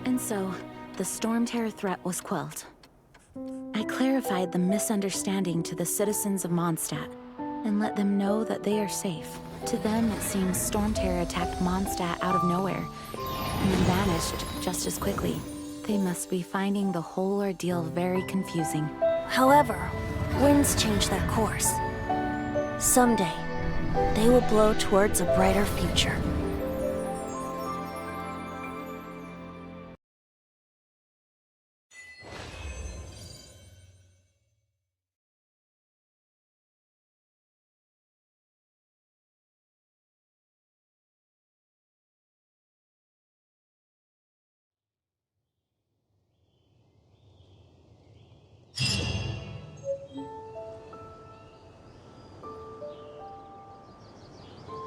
And so, the Stormteror threat was quelled. I clarified the misunderstanding to the citizens of Mondstadt, and let them know that they are safe. To them, it seems Stormteror attacked Mondstadt out of nowhere, and then vanished just as quickly. They must be finding the whole ordeal very confusing. However, winds change their course. Someday, they will blow towards a brighter future.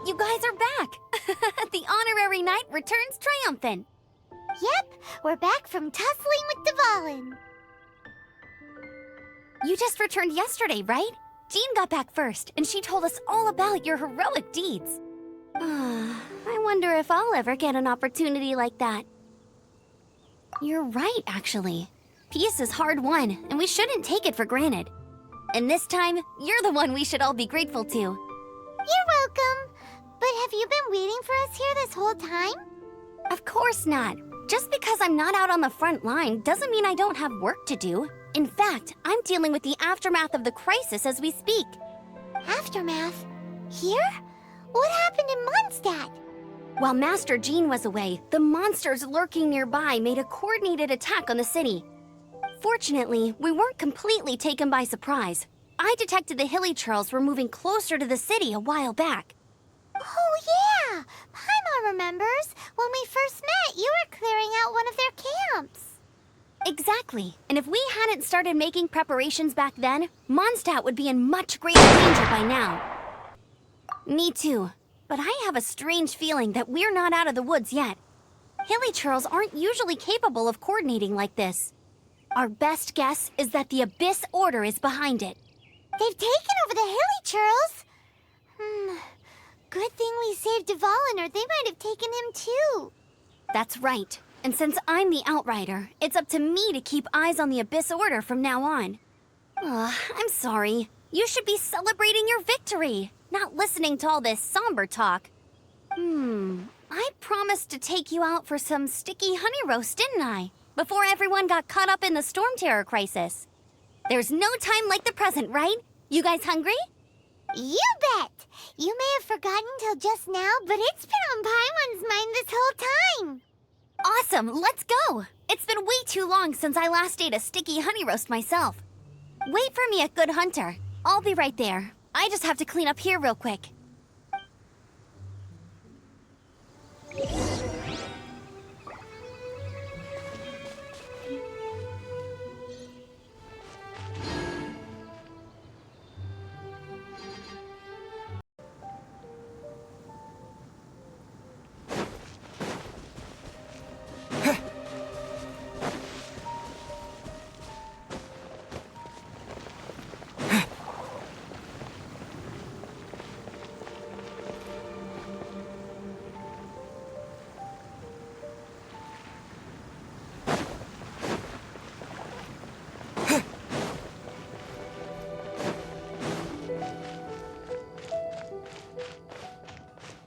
You guys are back! The honorary knight returns triumphant! Yep, we're back from tussling with Dvalin. You just returned yesterday, right? Jean got back first, and she told us all about your heroic deeds. I wonder if I'll ever get an opportunity like that. You're right, actually. Peace is hard won, and we shouldn't take it for granted. And this time, you're the one we should all be grateful to. You're welcome. But have you been waiting for us here this whole time? Of course not. Just because I'm not out on the front line doesn't mean I don't have work to do. In fact, I'm dealing with the aftermath of the crisis as we speak. Aftermath? Here? What happened in Mondstadt? While Master Jean was away, the monsters lurking nearby made a coordinated attack on the city. Fortunately, we weren't completely taken by surprise. I detected the Hilly Churls were moving closer to the city a while back. Oh yeah! Paimon remembers. When we first met, you were clearing out one of their camps. Exactly. And if we hadn't started making preparations back then, Mondstadt would be in much greater danger by now. Me too. But I have a strange feeling that we're not out of the woods yet. Hilly Churls aren't usually capable of coordinating like this. Our best guess is that the Abyss Order is behind it. They've taken over the Hilly Churls? Good thing we saved Dvalin, or they might have taken him too. That's right. And since I'm the Outrider, it's up to me to keep eyes on the Abyss Order from now on. I'm sorry. You should be celebrating your victory, not listening to all this somber talk. I promised to take you out for some sticky honey roast, didn't I? Before everyone got caught up in the Stormteror crisis. There's no time like the present, right? You guys hungry? You bet! You may have forgotten till just now, but it's been on Paimon's mind this whole time. Awesome, let's go! It's been way too long since I last ate a sticky honey roast myself. Wait for me at Good Hunter. I'll be right there. I just have to clean up here real quick.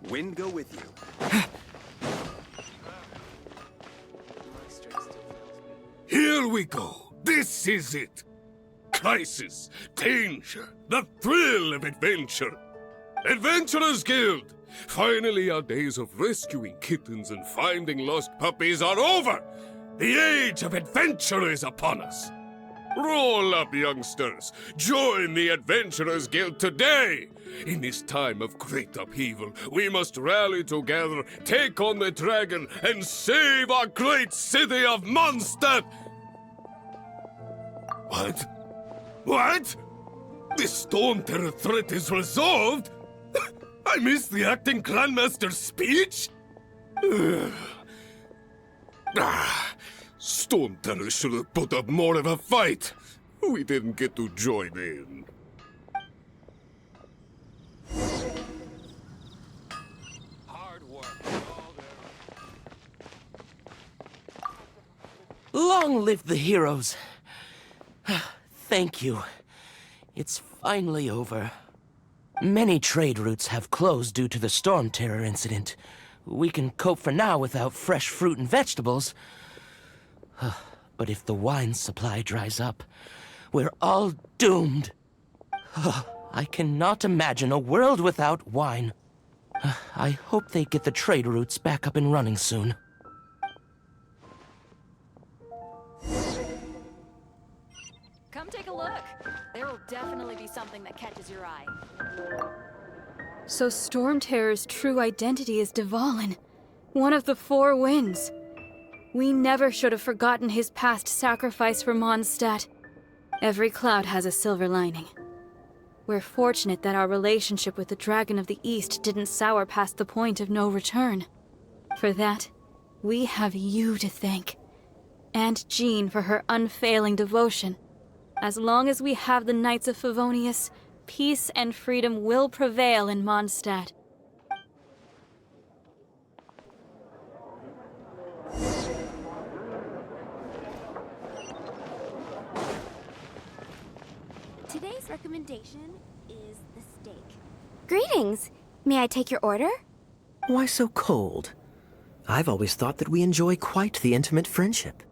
Wind go with you. Here we go. This is it. Crisis, danger, the thrill of adventure. Adventurers Guild! Finally, our days of rescuing kittens and finding lost puppies are over. The age of adventure is upon us. Roll up, youngsters. Join the Adventurers Guild today. In this time of great upheaval, we must rally together, take on the dragon, and save our great city of Mondstadt! What? What? The Stormteror threat is resolved? I missed the acting clanmaster's speech? Stormteror should have put up more of a fight. We didn't get to join in. Hard work. All there. Long live the heroes. Thank you. It's finally over. Many trade routes have closed due to the Stormterror incident. We can cope for now without fresh fruit and vegetables. But if the wine supply dries up, we're all doomed. I cannot imagine a world without wine. I hope they get the trade routes back up and running soon. Come take a look. There will definitely be something that catches your eye. So Stormterror's true identity is Dvalin, one of the Four Winds. We never should have forgotten his past sacrifice for Mondstadt. Every cloud has a silver lining. We're fortunate that our relationship with the Dragon of the East didn't sour past the point of no return. For that, we have you to thank. And Jean for her unfailing devotion. As long as we have the Knights of Favonius, peace and freedom will prevail in Mondstadt. Today's recommendation is the steak. Greetings. May I take your order? Why so cold? I've always thought that we enjoy quite the intimate friendship.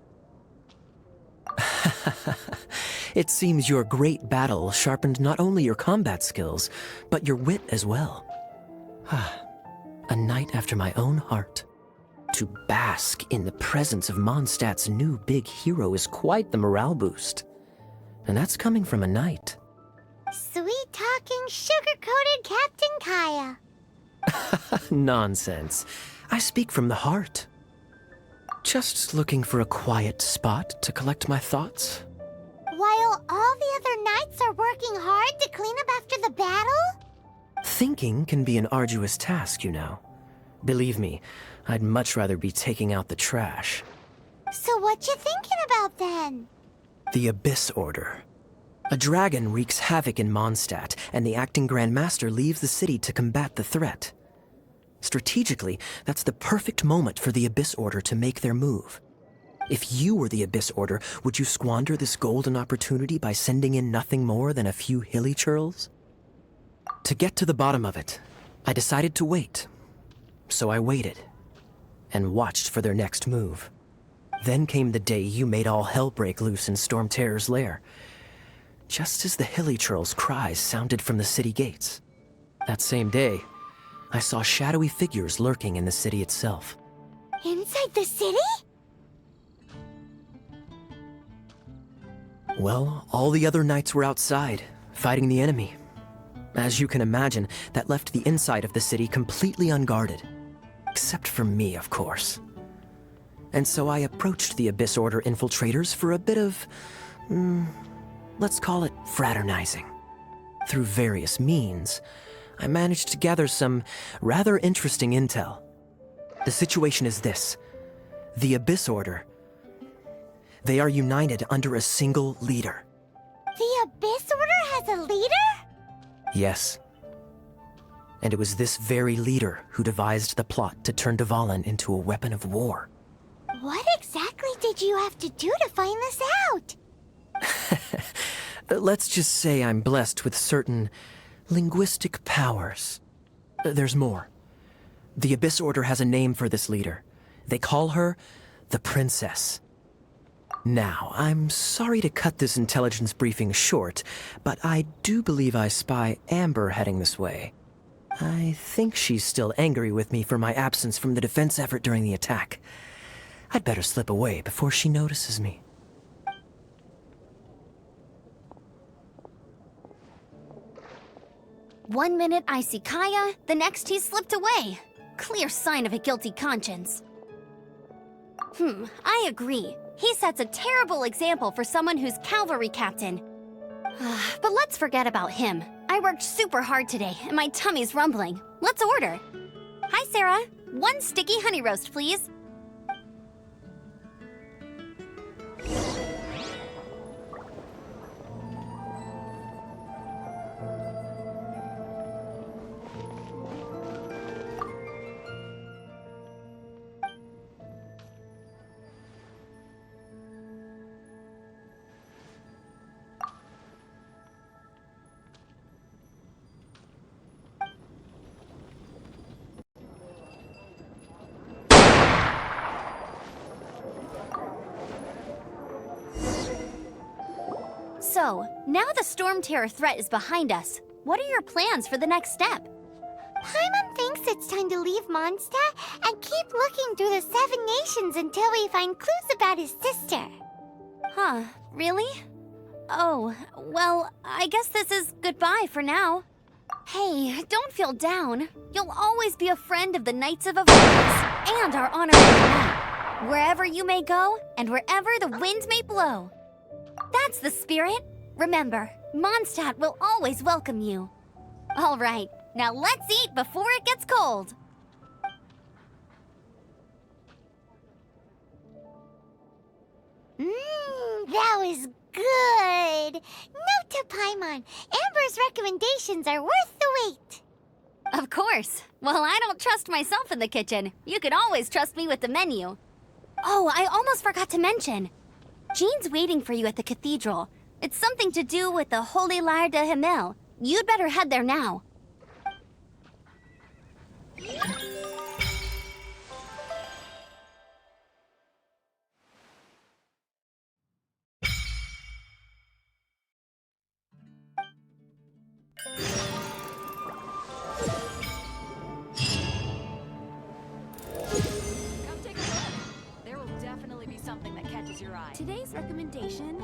It seems your great battle sharpened not only your combat skills, but your wit as well. A knight after my own heart. To bask in the presence of Mondstadt's new big hero is quite the morale boost. And that's coming from a knight. Sweet-talking, sugar-coated Captain Kaya. Nonsense. I speak from the heart. Just looking for a quiet spot to collect my thoughts. While all the other knights are working hard to clean up after the battle? Thinking can be an arduous task, you know. Believe me, I'd much rather be taking out the trash. So what you thinking about then? The Abyss Order. A dragon wreaks havoc in Mondstadt, and the acting Grand Master leaves the city to combat the threat. Strategically, that's the perfect moment for the Abyss Order to make their move. If you were the Abyss Order, would you squander this golden opportunity by sending in nothing more than a few hilly churls? To get to the bottom of it, I decided to wait. So I waited, and watched for their next move. Then came the day you made all hell break loose in Stormterror's lair. Just as the hilly churls' cries sounded from the city gates. That same day, I saw shadowy figures lurking in the city itself. Inside the city? Well, all the other knights were outside, fighting the enemy. As you can imagine, that left the inside of the city completely unguarded. Except for me, of course. And so I approached the Abyss Order infiltrators for a bit of, let's call it fraternizing. Through various means, I managed to gather some rather interesting intel. The situation is this. The Abyss Order, they are united under a single leader. The Abyss Order has a leader? Yes. And it was this very leader who devised the plot to turn Dvalin into a weapon of war. What exactly did you have to do to find this out? Let's just say I'm blessed with certain linguistic powers. There's more. The Abyss Order has a name for this leader. They call her the Princess. Now, I'm sorry to cut this intelligence briefing short, but I do believe I spy Amber heading this way. I think she's still angry with me for my absence from the defense effort during the attack. I'd better slip away before she notices me. One minute I see Kaya, the next he's slipped away. Clear sign of a guilty conscience. I agree. He sets a terrible example for someone who's cavalry captain. But let's forget about him. I worked super hard today, and my tummy's rumbling. Let's order. Hi, Sarah. 1 sticky honey roast, please. So, now the Stormteror threat is behind us. What are your plans for the next step? Paimon thinks it's time to leave Mondstadt and keep looking through the 7 nations until we find clues about his sister. Huh, really? Oh, well, I guess this is goodbye for now. Hey, don't feel down. You'll always be a friend of the Knights of Avernus and our honorary knight, wherever you may go and wherever the winds may blow. That's the spirit. Remember, Mondstadt will always welcome you. All right, now let's eat before it gets cold. That was good. Note to Paimon, Amber's recommendations are worth the wait. Of course. Well, I don't trust myself in the kitchen. You can always trust me with the menu. Oh, I almost forgot to mention. Jean's waiting for you at the cathedral. It's something to do with the Holy Lyre de Himmel. You'd better head there now. Come take a look. There will definitely be something that catches your eye. Today's recommendation